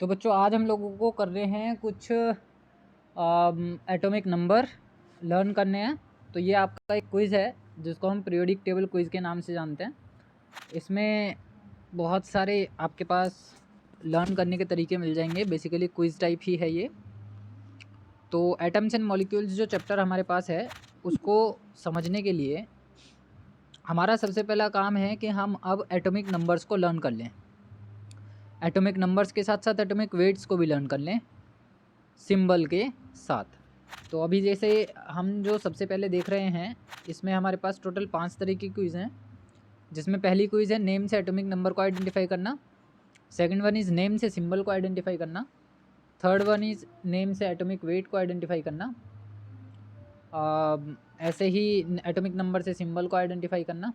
तो बच्चों आज हम लोगों को कर रहे हैं कुछ एटॉमिक नंबर लर्न करने हैं। तो ये आपका एक क्विज़ है जिसको हम पीरियोडिक टेबल क्विज़ के नाम से जानते हैं। इसमें बहुत सारे आपके पास लर्न करने के तरीके मिल जाएंगे। बेसिकली क्विज़ टाइप ही है ये। तो एटम्स एंड मॉलिक्यूल्स जो चैप्टर हमारे पास है उसको समझने के लिए हमारा सबसे पहला काम है कि हम अब एटॉमिक नंबर्स को लर्न कर लें। एटॉमिक नंबर्स के साथ साथ एटॉमिक वेट्स को भी लर्न कर लें सिंबल के साथ। तो अभी जैसे हम जो सबसे पहले देख रहे हैं इसमें हमारे पास टोटल 5 तरह की क्विज़ हैं, जिसमें पहली क्विज़ है नेम से एटॉमिक नंबर को आइडेंटिफाई करना। सेकंड वन इज़ नेम से सिंबल को आइडेंटिफाई करना। थर्ड वन इज़ नेम से एटॉमिक वेट को आइडेंटिफाई करना। ऐसे ही एटॉमिक नंबर से सिंबल को आइडेंटिफाई करना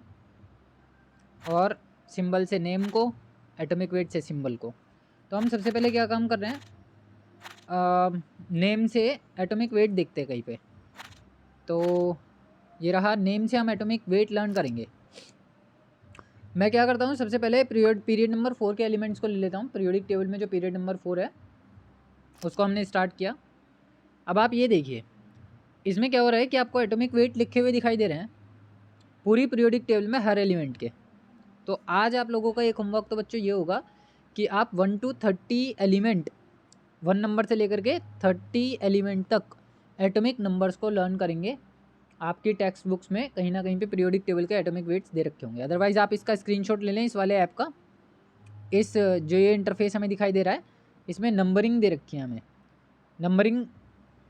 और सिंबल से नेम को, एटॉमिक वेट से सिंबल को। तो हम सबसे पहले क्या काम कर रहे हैं, नेम से एटॉमिक वेट देखते हैं कहीं पे। तो ये रहा, नेम से हम एटॉमिक वेट लर्न करेंगे। मैं क्या करता हूँ, सबसे पहले पीरियड नंबर 4 के एलिमेंट्स को ले लेता हूँ। पीरियोडिक टेबल में जो पीरियड नंबर 4 है उसको हमने स्टार्ट किया। अब आप ये देखिए इसमें क्या हो रहा है कि आपको एटॉमिक वेट लिखे हुए दिखाई दे रहे हैं पूरी पीरियोडिक टेबल में हर एलिमेंट के। तो आज आप लोगों का एक होमवर्क तो बच्चों ये होगा कि आप 1 to 30 एलिमेंट, 1 नंबर से लेकर के 30 एलिमेंट तक एटॉमिक नंबर्स को लर्न करेंगे। आपकी टेक्स्ट बुक्स में कहीं ना कहीं पे पीरियोडिक टेबल के एटॉमिक वेट्स दे रखे होंगे। अदरवाइज़ आप इसका स्क्रीनशॉट ले लें इस वाले ऐप का। इस जो ये इंटरफेस हमें दिखाई दे रहा है इसमें नंबरिंग दे रखी है हमें। नंबरिंग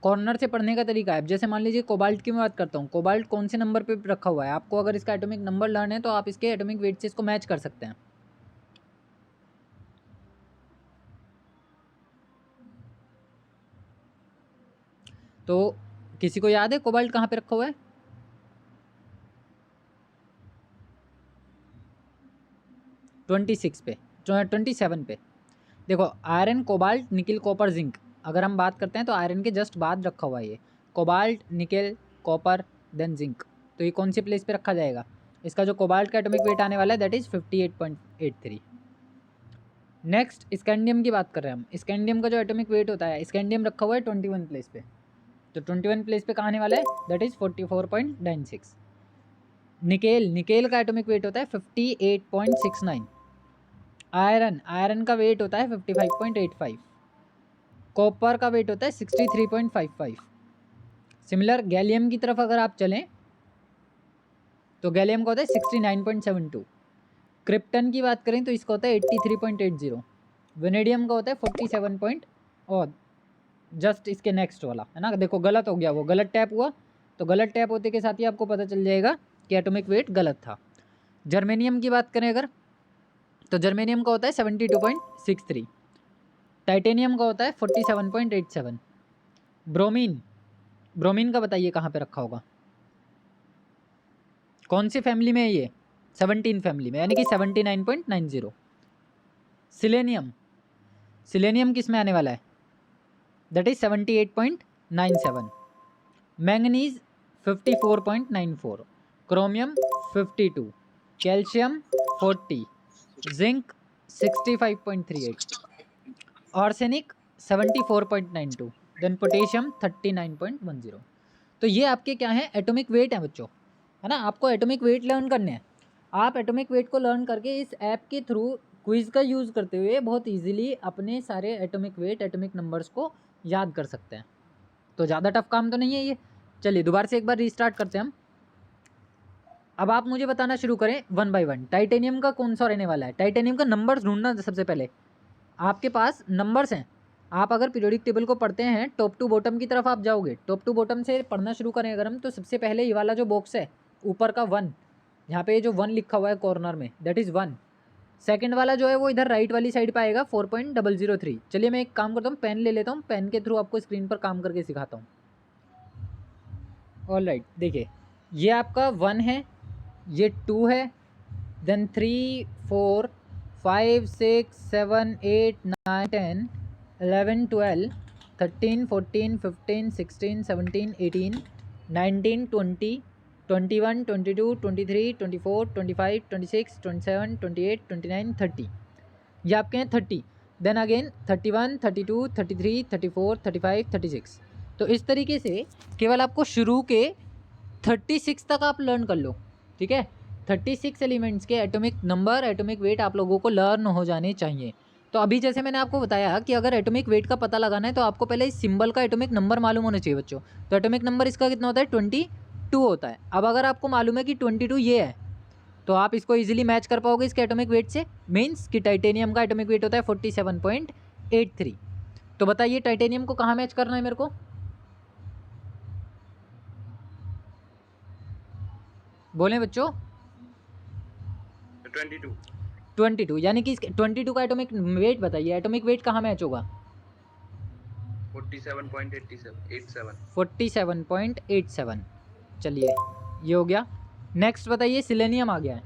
कॉर्नर से पढ़ने का तरीका है। जैसे मान लीजिए कोबाल्ट की मैं बात करता हूँ, कोबाल्ट कौन से नंबर पे रखा हुआ है, आपको अगर इसका एटॉमिक नंबर लर्न है तो आप इसके एटॉमिक वेट से इसको मैच कर सकते हैं। तो किसी को याद है कोबाल्ट कहाँ पे रखा हुआ है? पे 27 पे। देखो iron, cobalt, nickel, copper, zinc, अगर हम बात करते हैं तो आयरन के जस्ट बाद रखा हुआ है ये। Cobalt, nickel, copper, then zinc. तो ये कौन सी प्लेस पे रखा जाएगा? इसका जो कोबाल्ट का एटॉमिक वेट आने वाला है दैट इज़ 58.83। नेक्स्ट स्कैंडियम की बात कर रहे हैं हम। स्कैंडियम का जो एटॉमिक वेट होता है, स्कैंडियम रखा हुआ है 21 प्लेस पे। तो 21 प्लेस पे कहाँ आने वाला है? That is 44.96। निकेल का एटॉमिक वेट होता है 58.69। आयरन का वेट होता है 55.85। कॉपर का वेट होता है 63.55। सिमिलर गैलियम की तरफ अगर आप चलें तो गैलियम का होता है 69.72। क्रिप्टन की बात करें तो इसका होता है 83.80। वेनेडियम का होता है 47 और जस्ट इसके नेक्स्ट वाला है ना। देखो गलत हो गया, वो गलत टैप हुआ। तो गलत टैप होते के साथ ही आपको पता चल जाएगा कि एटॉमिक वेट गलत था। जर्मेनियम की बात करें अगर तो जर्मेनियम का होता है 72.63। टाइटेनियम का होता है 47.87। ब्रोमीन का बताइए कहाँ पे रखा होगा, कौन सी फैमिली में है ये? 17 फैमिली में, यानी कि 79.90। सिलेनियम किस में आने वाला है? That is 78.97। Manganese 54.94। Chromium 52। Calcium 40। Zinc 65.38। Arsenic 74.92। Then potassium 39.10। तो ये आपके क्या है, एटॉमिक वेट है बच्चों, है ना। आपको एटॉमिक वेट लर्न करने हैं। आप एटॉमिक वेट को लर्न करके इस ऐप के थ्रू क्विज़ का यूज़ करते हुए बहुत इजीली अपने सारे एटॉमिक वेट, एटॉमिक नंबर्स को याद कर सकते हैं। तो ज़्यादा टफ काम तो नहीं है ये। चलिए दोबारा से एक बार रीस्टार्ट करते हैं हम। अब आप मुझे बताना शुरू करें वन बाय वन। टाइटेनियम का कौन सा रहने वाला है? टाइटेनियम का नंबर्स ढूंढना सबसे पहले। आपके पास नंबर्स हैं। आप अगर पीरियोडिक टेबल को पढ़ते हैं टॉप टू बॉटम की तरफ आप जाओगे, टॉप टू बॉटम से पढ़ना शुरू करें अगर हम, तो सबसे पहले ये वाला जो बॉक्स है ऊपर का 1, यहाँ पे जो 1 लिखा हुआ है कॉर्नर में दैट इज़ 1। सेकंड वाला जो है वो इधर राइट वाली साइड पे आएगा 4.003। चलिए मैं एक काम करता हूँ, पेन ले लेता हूँ, पेन के थ्रू आपको स्क्रीन पर काम करके सिखाता हूँ। ऑल राइट, देखिए ये आपका 1 है, ये 2 है, देन 3, 4, 5, 6, 7, 8, 9, 10, 11, 12, 13, 14, 15, 16, 17, 18, 19, 20, 21, 22, 23, 24, 25, 26, 27, 28, 29, 30। ये आपके हैं 30। Then again 31, 32, 33, 34, 35, 36। तो इस तरीके से केवल आपको शुरू के 36 तक आप लर्न कर लो, ठीक है। 36 एलिमेंट्स के एटॉमिक नंबर, एटॉमिक वेट आप लोगों को लर्न हो जाने चाहिए। तो अभी जैसे मैंने आपको बताया कि अगर एटॉमिक वेट का पता लगाना है तो आपको पहले इस सिंबल का एटॉमिक नंबर मालूम होना चाहिए बच्चों। तो एटॉमिक नंबर इसका कितना होता है? 22 होता है। अब अगर आपको मालूम है कि 22 ये है तो आप इसको इजीली मैच कर पाओगे इसके एटॉमिक वेट से। मीन्स कि टाइटेनियम का एटॉमिक वेट होता है 47.83। तो बताइए टाइटेनियम को कहाँ मैच करना है मेरे को? बोलें बच्चों? 22 यानी कि 22 का एटॉमिक वेट बताइए, एटॉमिक वेट कहाँ मैच होगा? 47.87। चलिए ये हो गया। नेक्स्ट बताइए, सिलेनियम आ गया है,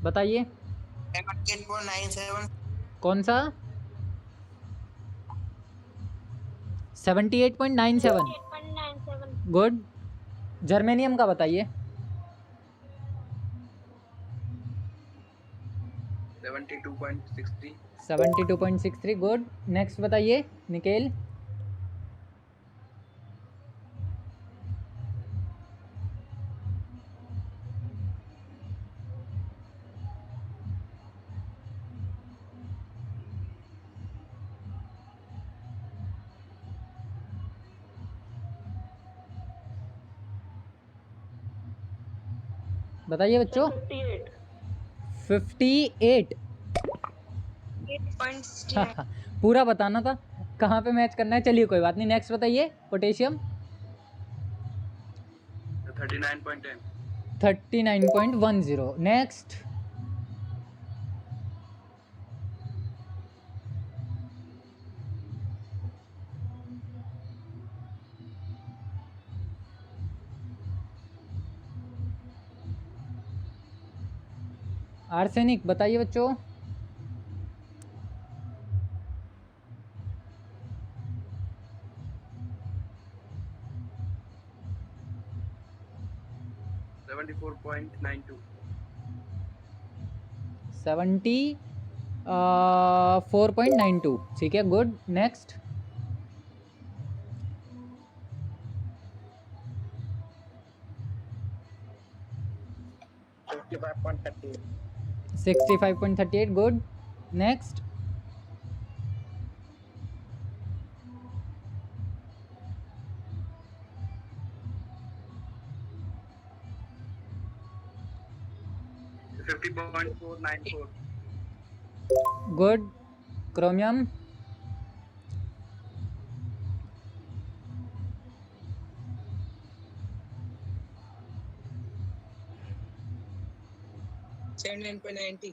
बताइए 78.97। कौन सा? 78.97। गुड। जर्मेनियम का बताइए? 72.63। 72.63। गुड। नेक्स्ट बताइए निकेल? बताइए बच्चों? 58। पूरा बताना था कहाँ पे मैच करना है। चलिए कोई बात नहीं। नेक्स्ट बताइए पोटेशियम? 39.10। 39.10। नेक्स्ट 'आर्सेनिक' बताइए बच्चों? 74.92। 74.92। ठीक है, good. Next 65.38। 65.38। Good. Next 50.494। Good. Chromium 79.90।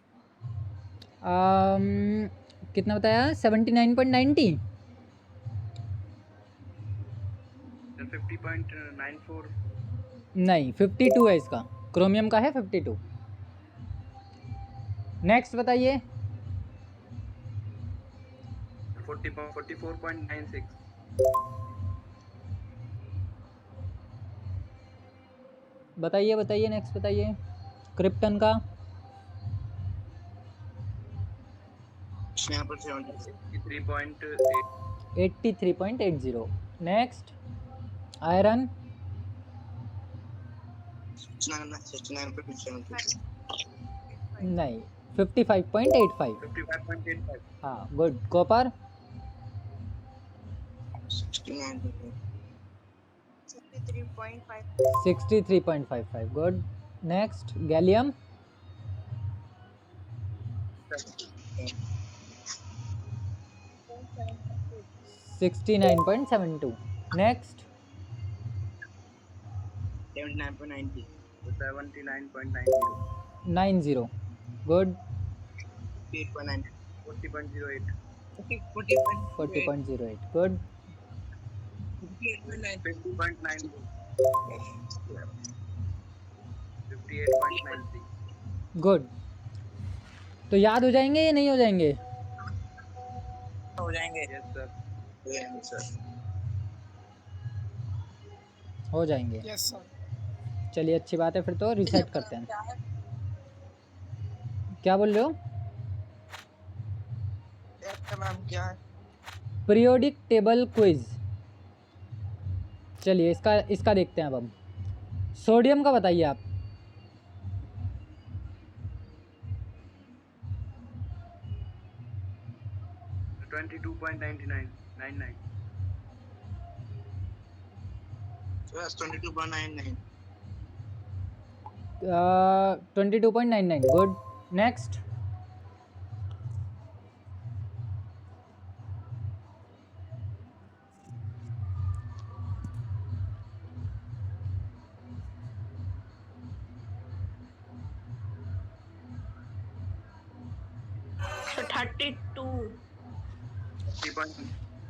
कितना बताया? 79.90। 50.94। नहीं, 52 है इसका। क्रोमियम का है 52। नेक्स्ट बताइए 44.96। बताइए बताइए नेक्स्ट बताइए क्रिप्टन का? यहाँ पर 73.8। 83.80। Next iron 69.70। नहीं, 55.85। 55.85। हाँ, good. Copper 63.55। Good. Next gallium 69.72। Next 79.90। 90। Good. 40.08। 40.08। Good. 50.94। 58.93। Good. तो याद हो जाएंगे या नहीं हो जाएंगे? हो जाएंगे। Yes sir. हो जाएंगे। Yes sir. चलिए अच्छी बात है, फिर तो रिसेट करते हैं। क्या बोल रहे हो? मैम क्या है? Periodic table quiz. चलिए इसका देखते हैं अब हम। सोडियम का बताइए आप। 22.99. Yes, 22.99. 22.99 good. Next. So 32.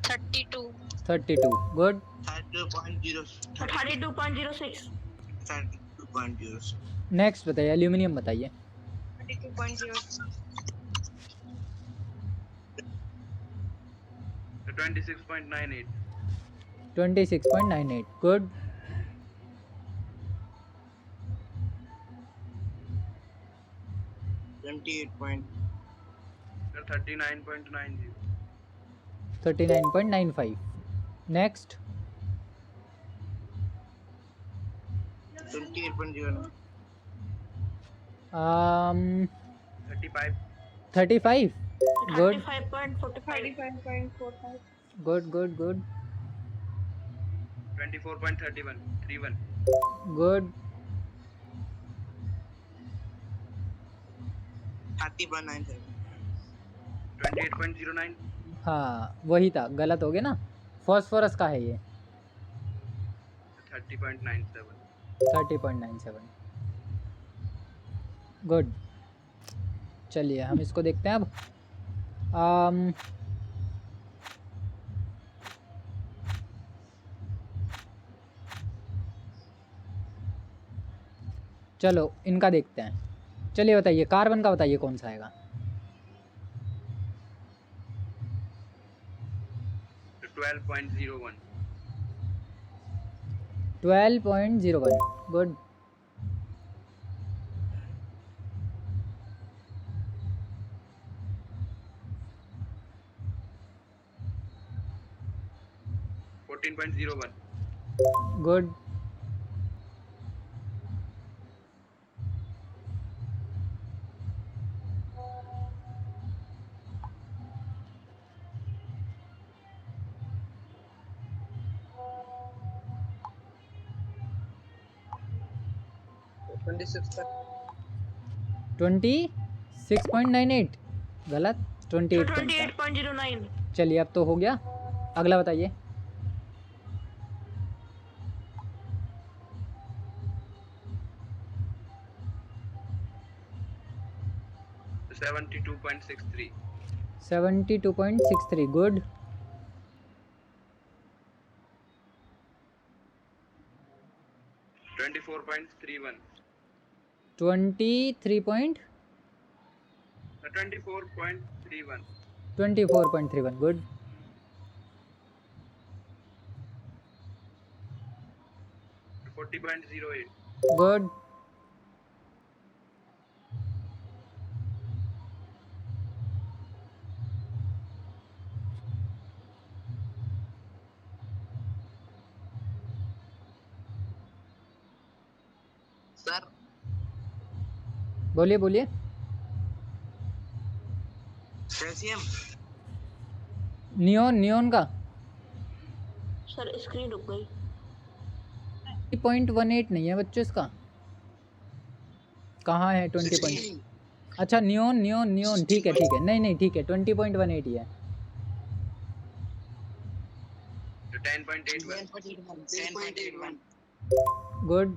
32. 32 good. 32.0. 32.06. 32.0. Next बताइए, एल्यूमिनियम बताइए। 32.0. 26.98. 26.98 good. 39.90. 39.95 next. 28.09. 35. 35 good 35.45. 35.45. Good good good 24.31. 31. Good 30.97. 28.09. हाँ वही था, गलत हो गया ना। फॉस्फोरस का है ये। 30.97. 30.97 गुड। चलिए हम इसको देखते हैं अब। चलो इनका देखते हैं। चलिए बताइए, कार्बन का बताइए कौन सा आएगा। 12.01. 12.01 गुड 14.01. गुड 26.98 गलत। So 28 था। 28.09. चलिए अब तो हो गया। अगला बताइए। 72.63. 72.63 गुड 24.31. 23. 24.31. 24.31 गुड 40.08. गुड सर बोलिए बोलिए। कैल्शियम नियोन का सर स्क्रीन रुक गई। 20.18 नहीं है बच्चों इसका। कहाँ है 20. अच्छा नियोन ठीक है नहीं ठीक है 20.18 ही है। 10.81. 10.81. गुड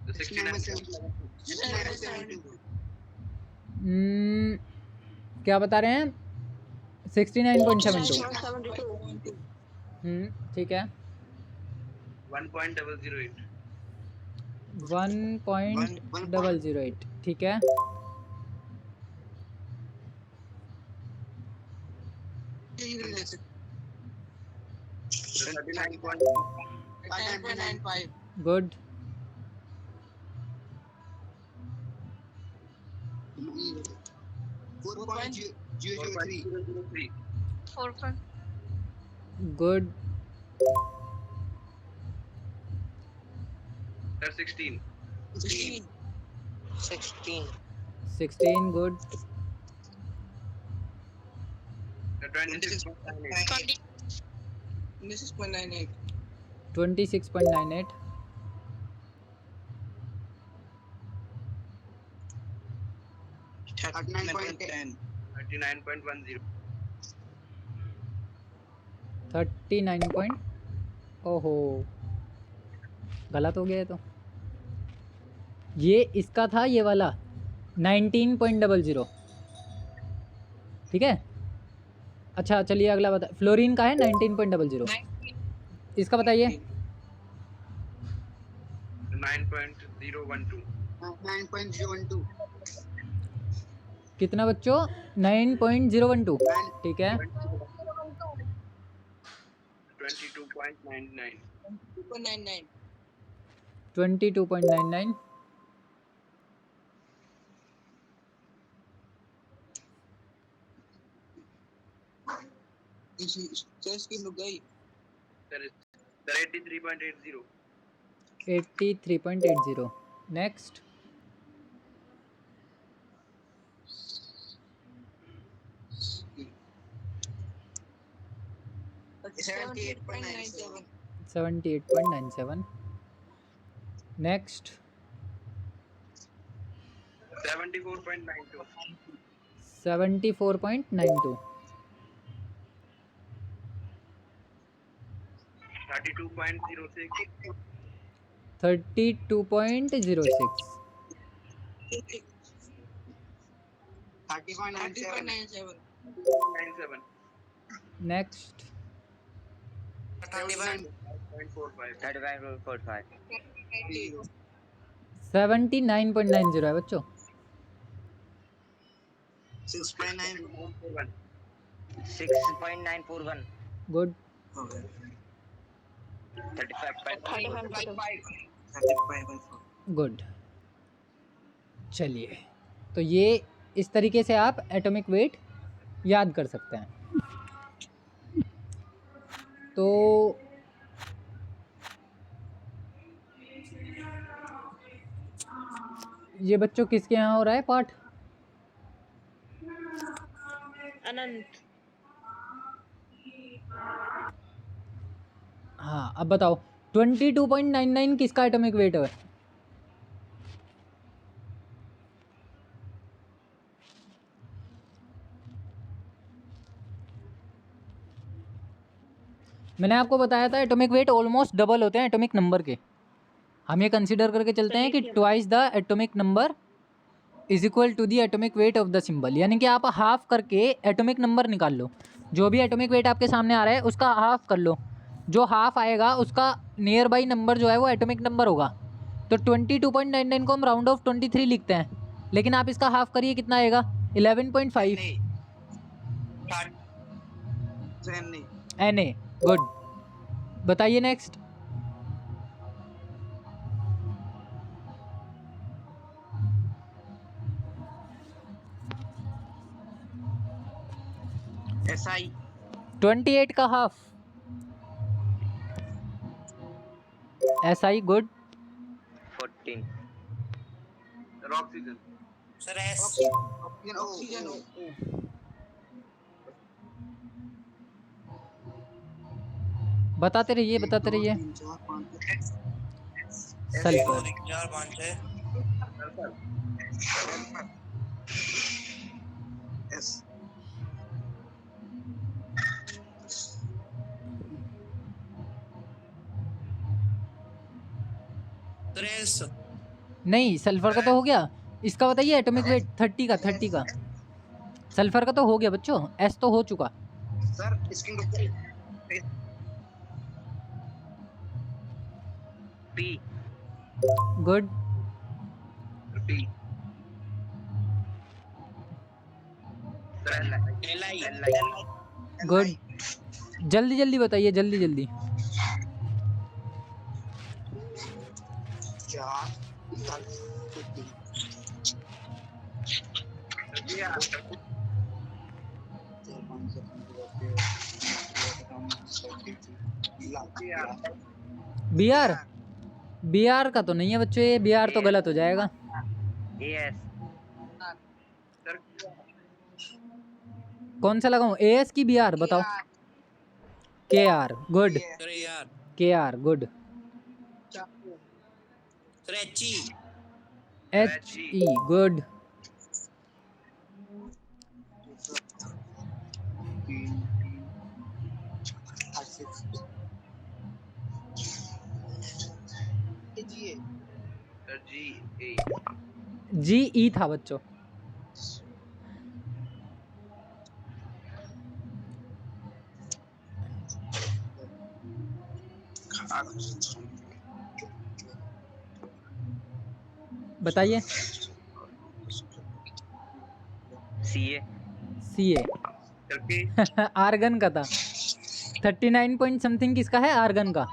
69. क्या बता रहे हैं? 69.72 72. ठीक है 1.008. 1.008 ठीक है 39.95. Nine point nine five. Good 4.003. 4.003. 4. Good. Sir, 16. 16. 16 good. Sir, 26.98. 26.98. 26.98. 39.10. 39.10. 39 point. ओहो, गलत हो गया है तो. ये इसका था ये वाला 19.00. ठीक है. अच्छा चलिए अगला बता. फ्लोरीन का है 19.00. इसका बताइए. 9.012. 9.012. कितना बच्चों? 9.012. ठीक है. 22.99. 2.99. 22.99. इसकी रुक गई. Sir, 83.80. 83.80. Next. Seventy-eight point nine seven. 78.97. Next. 74.92. 74.92. 32.06. 32.06. 30.97. 97. Next. 35.45. 35.45. 79.90 है बच्चों. 6.941. 6.941. गुड. 35.5. 35.4. गुड. चलिए, तो ये इस तरीके से आप एटॉमिक वेट याद कर सकते हैं. तो ये बच्चों किसके यहाँ हो रहा है पाठ? अनंत. हाँ, अब बताओ 22.99 किसका एटॉमिक वेट है? मैंने आपको बताया था एटॉमिक वेट ऑलमोस्ट डबल होते हैं एटॉमिक नंबर के. हम ये कंसीडर करके चलते हैं कि twice the atomic number is equal to the atomic weight of the symbol. यानी कि आप हाफ करके एटॉमिक नंबर निकाल लो. जो भी एटॉमिक वेट आपके सामने आ रहा है उसका हाफ कर लो. जो हाफ आएगा उसका नियर बाई नंबर जो है वो एटॉमिक नंबर होगा. तो 22.99 को हम राउंड ऑफ 23 लिखते हैं, लेकिन आप इसका हाफ करिए कितना आएगा? 11.5. Na. गुड. बताइए नेक्स्ट. SI. 28 का half. SI. Good. 14. Sir, oxygen. Sir, S. Oxygen. बताते रहिए सल्फर. S. नहीं, सल्फर का तो हो गया. इसका बताइए एटॉमिक वेट 30 का. सल्फर का तो हो गया बच्चों. एस तो हो चुका. सर इसकी रुक गई. P. Good. P. Sir, Li. Good. जल्दी बताइए, जल्दी. बी आर, बी आर का तो नहीं है बच्चों, ये बी आर तो गलत हो जाएगा। AS सर कौन सा लगाऊं, ए एस की बी आर बताओ। के आर गुड, सर यार K R good. Sir H H E good. Sir GA G E था बच्चों। बताइए। CA C A sir K argon का था। 39 पॉइंट समथिंग किसका है, आर्गन का।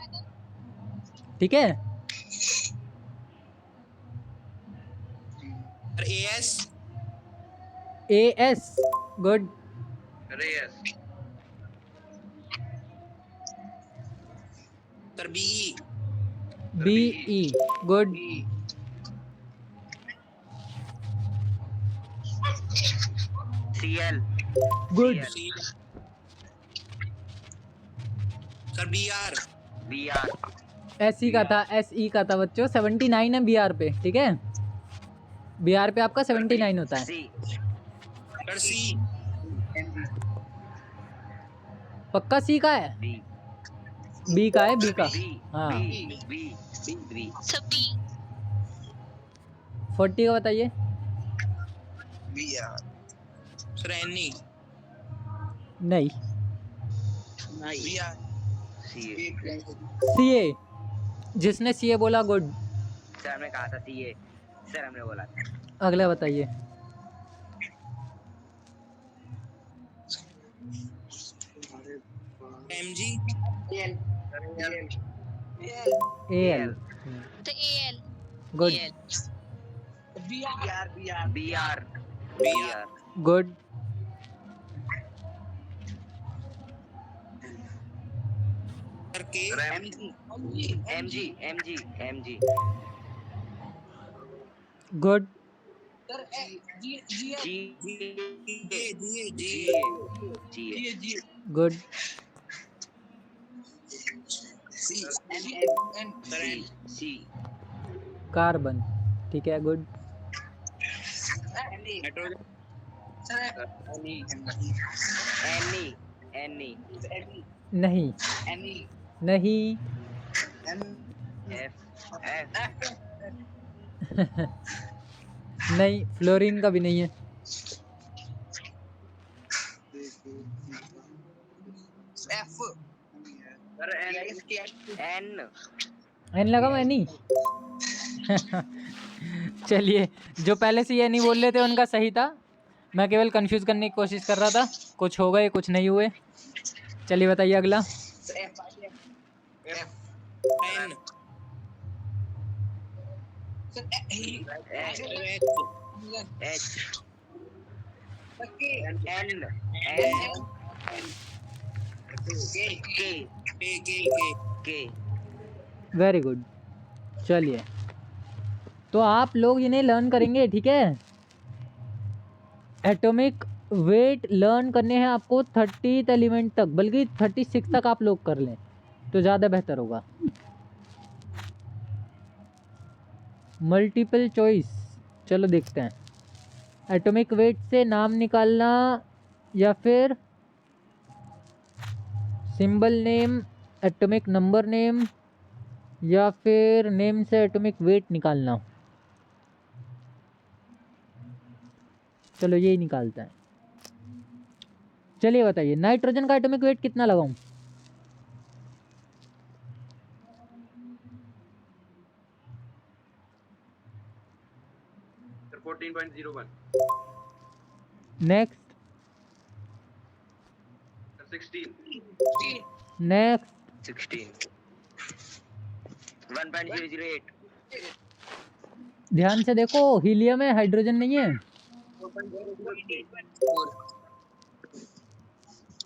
ठीक है, sir AS A S good. Sir AS sir BE B E good. CL good. CL sir BR BR S E का था, एस ई का था बच्चों। 79 है बी आर पे, ठीक है। बी आर पे आपका 79 होता है। C सर सी पक्का सी का है, B बी का है, बी का। B हाँ B B B B सभी 40 का बताइए। बीआर सर एनई नहीं, बीआर CA सी ए। जिसने सी ए बोला गुड। सर हमने कहा था CA, सर हमने बोला था। अगला बताइए। एमजी ए एल तो AL good BR BR BR BR good. Sir के MG good G good. C carbon, ठीक है गुड। NE नहीं नहीं F नहीं, फ्लोरीन का भी नहीं है। एफ सर N एन लगा मैं नहीं। चलिए, जो पहले से ये नहीं बोल रहे थे उनका सही था, मैं केवल कंफ्यूज करने की कोशिश कर रहा था। कुछ हो गए कुछ नहीं हुए। चलिए बताइए अगला। N H N K very good. चलिए, तो आप लोग इन्हें लर्न करेंगे, ठीक है। एटॉमिक वेट लर्न करने हैं आपको 30th एलिमेंट तक, बल्कि 36 तक आप लोग कर लें तो ज़्यादा बेहतर होगा। मल्टीपल चॉइस, चलो देखते हैं। एटॉमिक वेट से नाम निकालना या फिर symbol name, atomic number name, या फिर नेम से एटॉमिक वेट निकालना। चलो यही निकालते हैं। चलिए बताइए, नाइट्रोजन का एटॉमिक वेट कितना लगाऊं? सर 14.01 नेक्स्ट 16 नेक्स्ट 16 1.008 ध्यान से देखो, हीलियम है, हाइड्रोजन नहीं है।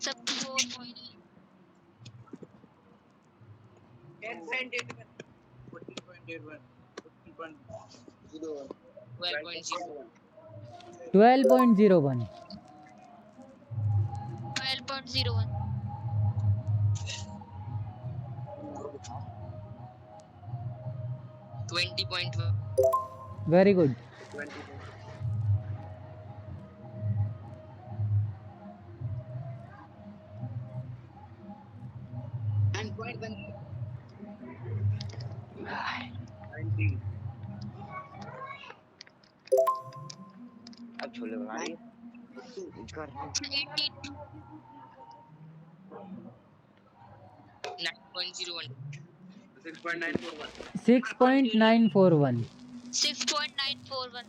सब 4 point. 10.81. 14.81. 14.01. 12.01. 12.01. 12.01. Very good. 20. 9.1. 19. अब छोले बना लिए 2. कर 82. 6.941. 6.941. 6.941.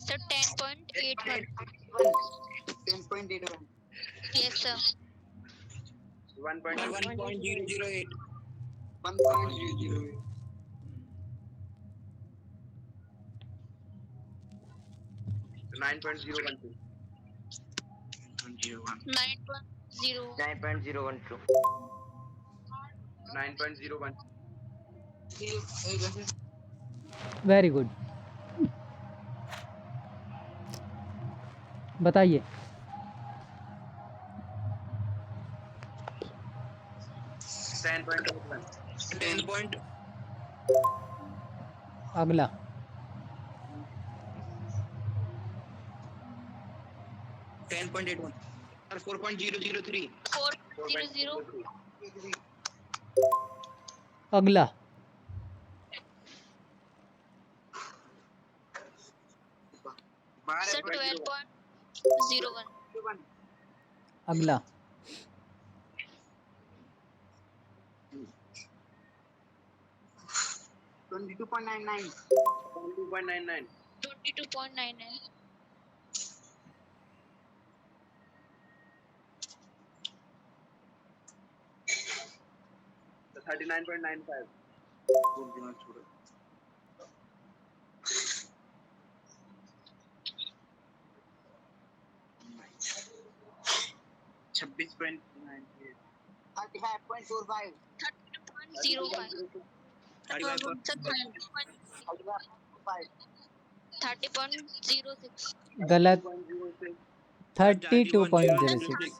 So 10.81. 10.81. Yes, sir. 1.0. 1.008. 1.008. 9.012. 9.01. 9.0. 9.012. 9.01. Very good. बताइए. 10.81. 10. अगला. 10.81. 4.003. 4.00. 4.03. अगला. Sir 12.01. अगला. 22.99. 22.99. 22.99. 39.95. 26.98. 35.45. 30.05. 30.06. गलत. 2.06. 32.06.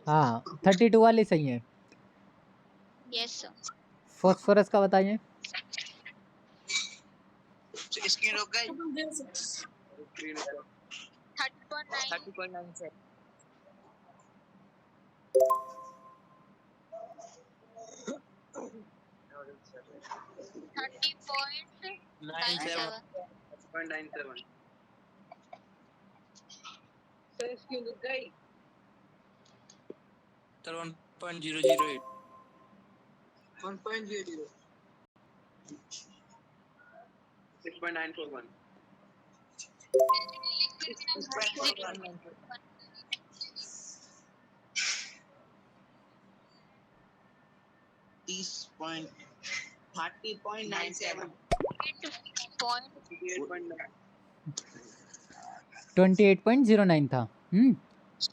हाँ 32 वाली सही है. Yes, sir. फॉस्फोरस का बताइए. स्क्रीन रुक गई. Screen is off. 30.9. 30.97. 0.97. स्क्रीन रुक गई. 1.008. 1.00. 6.941. 30.97. 58.9. 28.09 था.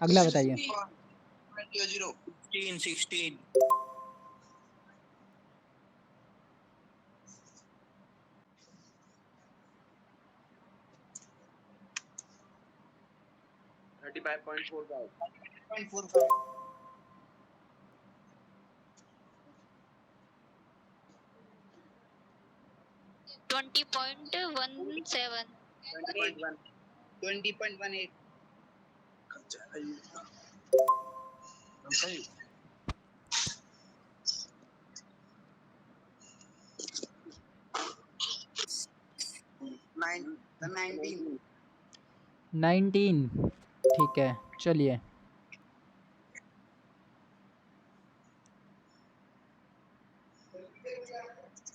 अगला बताइए. 16. 35.45. 0.45. 20.17. 20.1. 20.18. Nine. The 19. 19. ठीक है चलिए.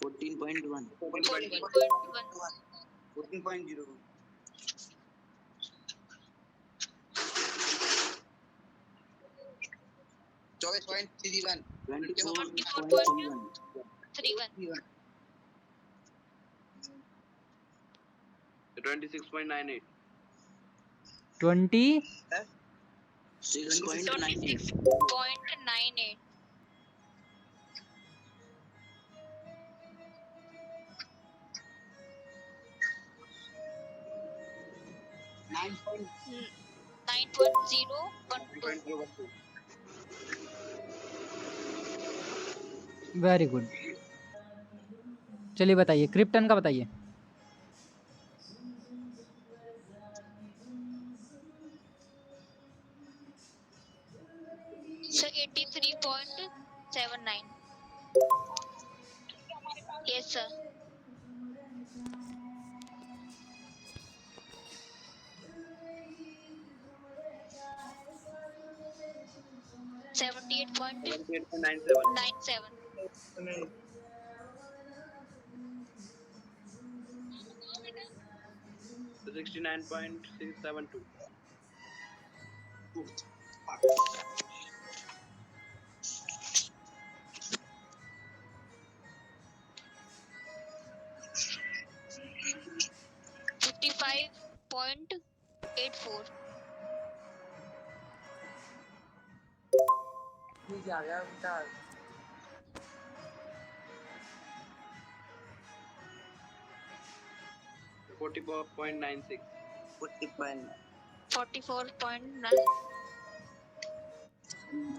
14.1. 14.1. 14.0. 14.01. 24.31. 24.31. 26.98. 20 6.98. 26.98. 9.012. 9.012. Very good. चलिए बताइए, क्रिप्टन का बताइए। So 83.79. Yes, sir. $78.97. 78.97. So 69.672. $55.84. So 44.96. 40.9. 44.9. Mm.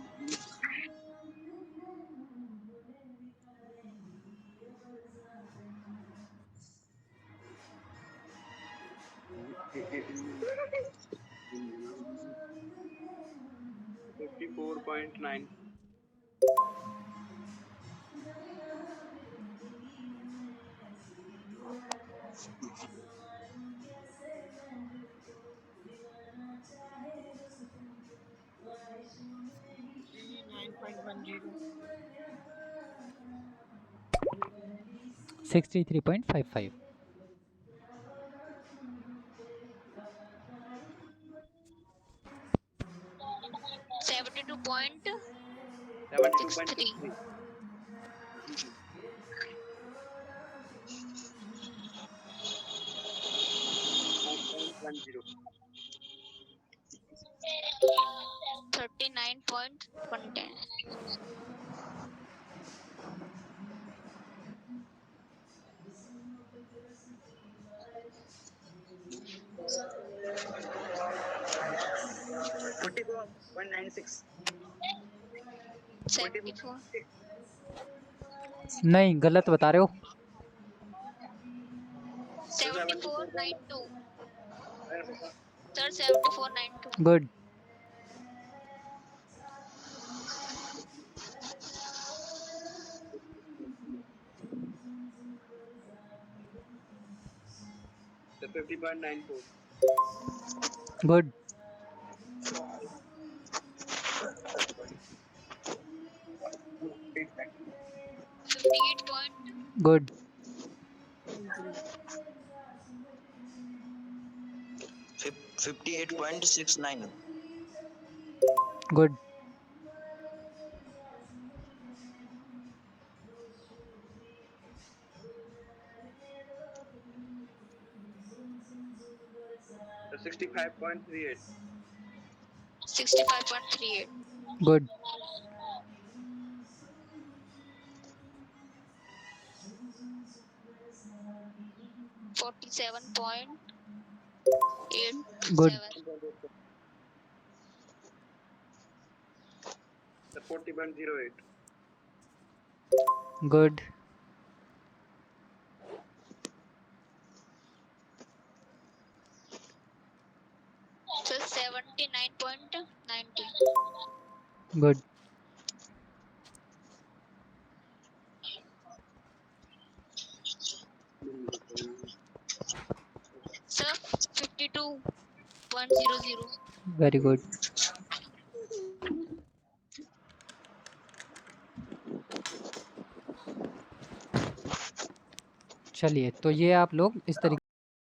54.9. Sixty 3.55। 72.63. 72.63. 9.10. 39.110. 44.96. 74. नहीं, गलत बता रहे हो। 74.92. Sir, 74.92. Good. So 50.94. Good. 58. Good. 58.69. Good. 65.38. 65.38. Good. 47.87. Good. So 40.08. Good. So 79.90. Good. Sir, 52.00. Very good. चलिए, तो ये आप लोग इस तरीके